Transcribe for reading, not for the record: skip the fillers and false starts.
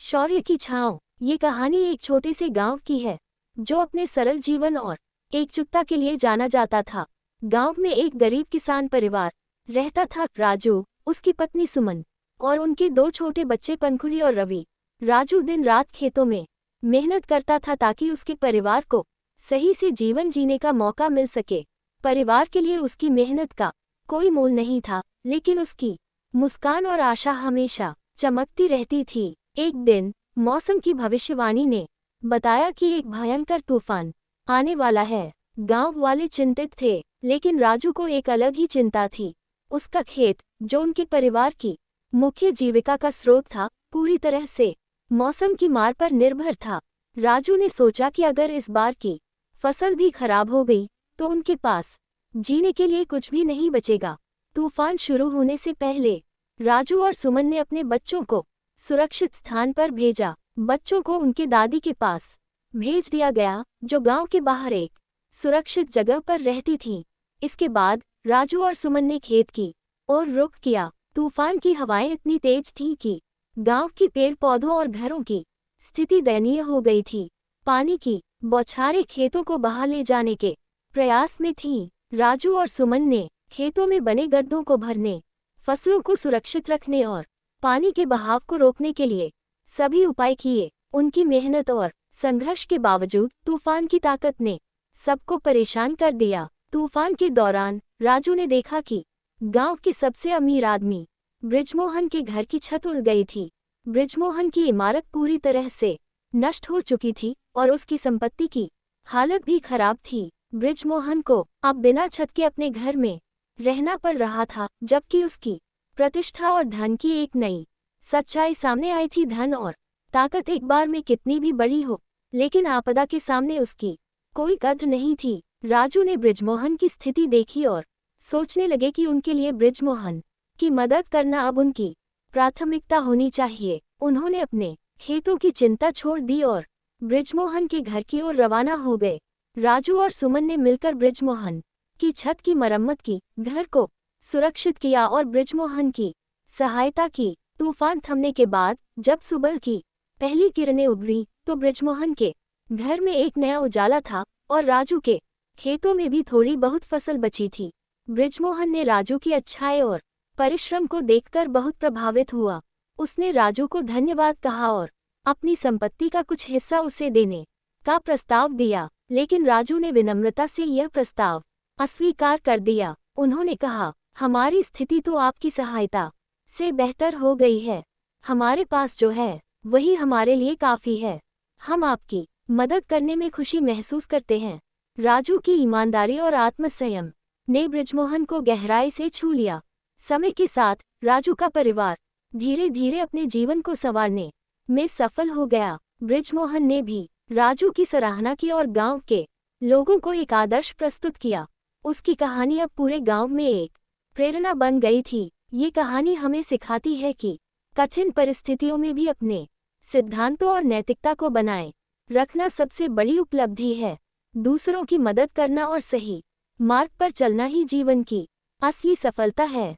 शौर्य की छाँव। ये कहानी एक छोटे से गांव की है जो अपने सरल जीवन और एकजुटता के लिए जाना जाता था। गांव में एक गरीब किसान परिवार रहता था। राजू, उसकी पत्नी सुमन और उनके दो छोटे बच्चे पंखुड़ी और रवि। राजू दिन रात खेतों में मेहनत करता था ताकि उसके परिवार को सही से जीवन जीने का मौका मिल सके। परिवार के लिए उसकी मेहनत का कोई मोल नहीं था, लेकिन उसकी मुस्कान और आशा हमेशा चमकती रहती थी। एक दिन मौसम की भविष्यवाणी ने बताया कि एक भयंकर तूफान आने वाला है। गांव वाले चिंतित थे, लेकिन राजू को एक अलग ही चिंता थी। उसका खेत, जो उनके परिवार की मुख्य जीविका का स्रोत था, पूरी तरह से मौसम की मार पर निर्भर था। राजू ने सोचा कि अगर इस बार की फसल भी खराब हो गई तो उनके पास जीने के लिए कुछ भी नहीं बचेगा। तूफान शुरू होने से पहले राजू और सुमन ने अपने बच्चों को सुरक्षित स्थान पर भेजा। बच्चों को उनके दादी के पास भेज दिया गया, जो गांव के बाहर एक सुरक्षित जगह पर रहती थी। इसके बाद राजू और सुमन ने खेत की ओर रुख किया। तूफान की हवाएं इतनी तेज थीं कि गांव के पेड़ पौधों और घरों की स्थिति दयनीय हो गई थी। पानी की बौछारें खेतों को बहा ले जाने के प्रयास में थीं। राजू और सुमन ने खेतों में बने गड्ढों को भरने, फसलों को सुरक्षित रखने और पानी के बहाव को रोकने के लिए सभी उपाय किए। उनकी मेहनत और संघर्ष के बावजूद तूफान की ताकत ने सबको परेशान कर दिया। तूफान के दौरान राजू ने देखा कि गांव के सबसे अमीर आदमी बृजमोहन के घर की छत उड़ गई थी। बृजमोहन की इमारत पूरी तरह से नष्ट हो चुकी थी और उसकी संपत्ति की हालत भी खराब थी। बृजमोहन को अब बिना छत के अपने घर में रहना पड़ रहा था, जबकि उसकी प्रतिष्ठा और धन की एक नई सच्चाई सामने आई थी। धन और ताकत एक बार में कितनी भी बड़ी हो, लेकिन आपदा के सामने उसकी कोई कद्र नहीं थी। राजू ने बृजमोहन की स्थिति देखी और सोचने लगे कि उनके लिए बृजमोहन की मदद करना अब उनकी प्राथमिकता होनी चाहिए। उन्होंने अपने खेतों की चिंता छोड़ दी और बृजमोहन के घर की ओर रवाना हो गए। राजू और सुमन ने मिलकर बृजमोहन की छत की मरम्मत की, घर को सुरक्षित किया और बृजमोहन की सहायता की। तूफान थमने के बाद जब सुबह की पहली किरणें उभरी तो बृजमोहन के घर में एक नया उजाला था और राजू के खेतों में भी थोड़ी बहुत फसल बची थी। बृजमोहन ने राजू की अच्छाई और परिश्रम को देखकर बहुत प्रभावित हुआ। उसने राजू को धन्यवाद कहा और अपनी संपत्ति का कुछ हिस्सा उसे देने का प्रस्ताव दिया, लेकिन राजू ने विनम्रता से यह प्रस्ताव अस्वीकार कर दिया। उन्होंने कहा, हमारी स्थिति तो आपकी सहायता से बेहतर हो गई है। हमारे पास जो है वही हमारे लिए काफी है। हम आपकी मदद करने में खुशी महसूस करते हैं। राजू की ईमानदारी और आत्मसंयम ने बृजमोहन को गहराई से छू लिया। समय के साथ राजू का परिवार धीरे धीरे अपने जीवन को संवारने में सफल हो गया। बृजमोहन ने भी राजू की सराहना की और गांव के लोगों को एक आदर्श प्रस्तुत किया। उसकी कहानी अब पूरे गांव में एक प्रेरणा बन गई थी। ये कहानी हमें सिखाती है कि कठिन परिस्थितियों में भी अपने सिद्धांतों और नैतिकता को बनाए रखना सबसे बड़ी उपलब्धि है। दूसरों की मदद करना और सही मार्ग पर चलना ही जीवन की असली सफलता है।